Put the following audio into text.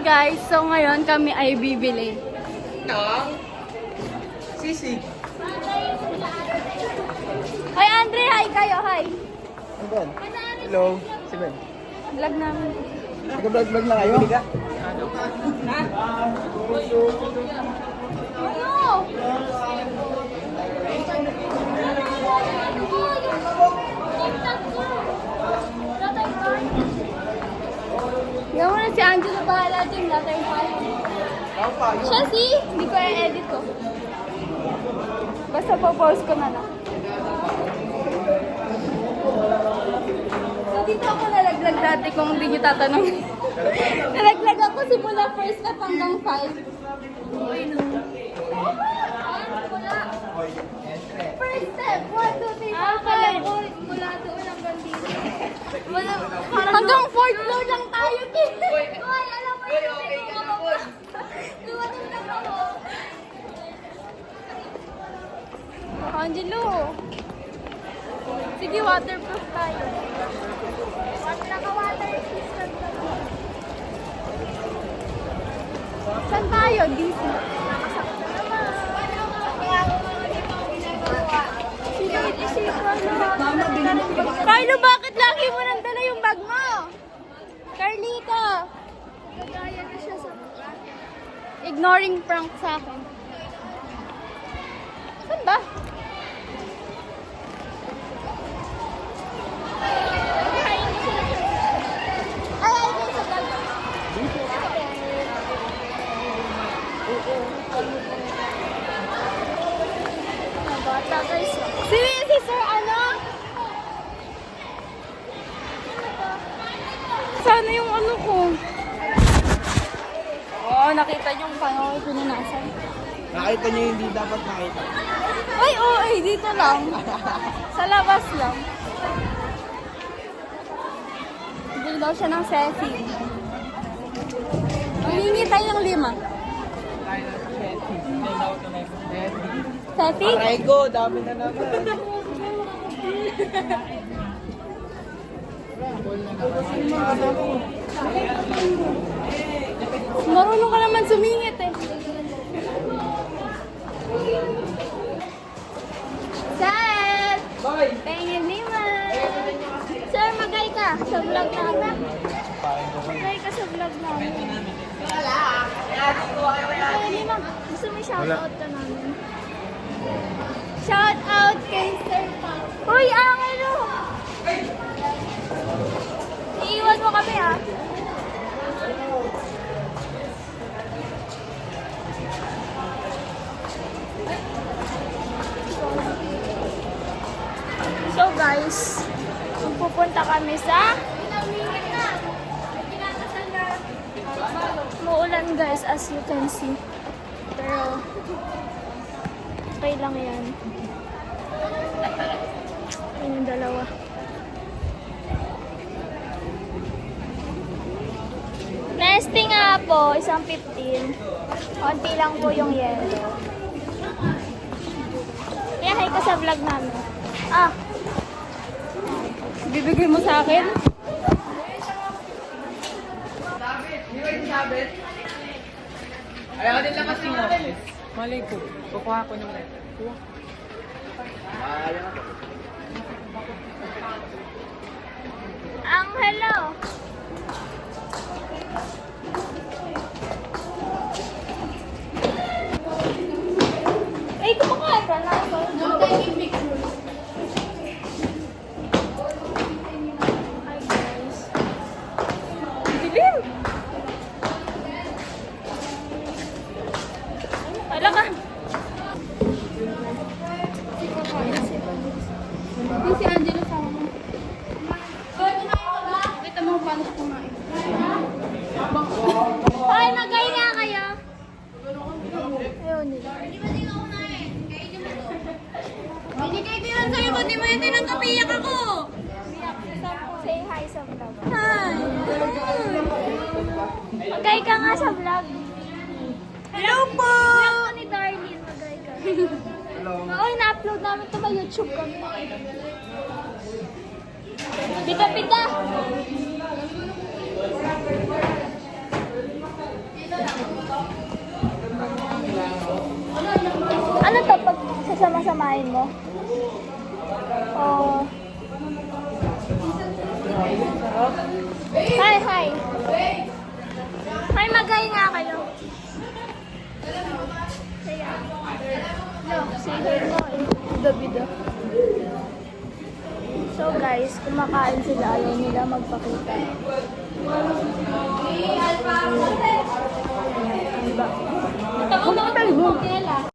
guys, so ngayon kami ay bibili ng sisig. Hi Andre, hi kayo, hi. Ano ba? Hello, si Ben. Vlog namin. Nag-vlog na kayo? Ka? Ano? Yan mo na si Angelo bahala dyan, later pa. Siya si, hindi ko i-edit ko. Basta po-post ko na lang. So dito ako nalaglag dati kung hindi nyo tatanungin. Nalaglag ako simula first step hanggang 5. First step, 1, 2, 3, 4, 5. Mula doon hanggang dito. Hanggang 4th floor lang tayo. Hoy, alam mo yun. Okay ka na po. Luwatong lang ako. Angelo. Sige, waterproof tayo. Naka-water resistant ka. Saan tayo? DC. Carlo, bakit lagi mo nang dala yung bag mo? Carlita! Nagaya na siya sa ignoring prank sa akin. Saan ba? Si Sir ano? Sana yung ano ko. Oo, nakita niyo yung paano ko pinunasan. Nakita niyo hindi dapat makita. Ay, oo, dito lang. Sa labas lang. Bili daw siya ng Ceci. Mangingi tayo ng 5. Ceci? Aray ko, dami na naman. Marunong ka naman sumingit eh. Sir! Pengin 5. Sir, magay ka sa vlog namin. Magay ka sa vlog namin. Pengin 5. Gusto mo shoutout ka namin? Shout out kay Sir Pao. Uy, Angelo! Iiwan mo kami ah. So guys, pupunta kami sa muulan guys as you can see. Pero okay lang yan. Yun yung dalawa. Nesting nga po, 1.15. Konti lang po yung yellow. Kaya hi ka sa vlog namin. Ah! Bibigay mo sa akin? Ayaw din lang kasi mo. Malay ko. Kukuha ko ng letter. Ang hello! Ay, kumakain ka na. I'm taking pictures. Hi guys. Dilim! Wala ka. Yung si Angelo sa ako. Kita mo paano siya kumain. Hoy, magay nga kayo. Ayaw nila. Binigay ko yan sa'yo, ba't di mo yung tinanggap? Iyak ako! Say hi sa vlog. Hi! Magay ka nga sa vlog. Hello po! Vlog ko ni Darlene, magay ka. Oo, na-upload namin ito, may YouTube kami. Pita-pita! Ano to pag sasama-samahin mo? Oh. Hi, hi. Hi, magay nga kayo. No, say hi mo. Bida-bida. So guys, kumakain sila. Ayaw nila magpakita. Diba? Ito,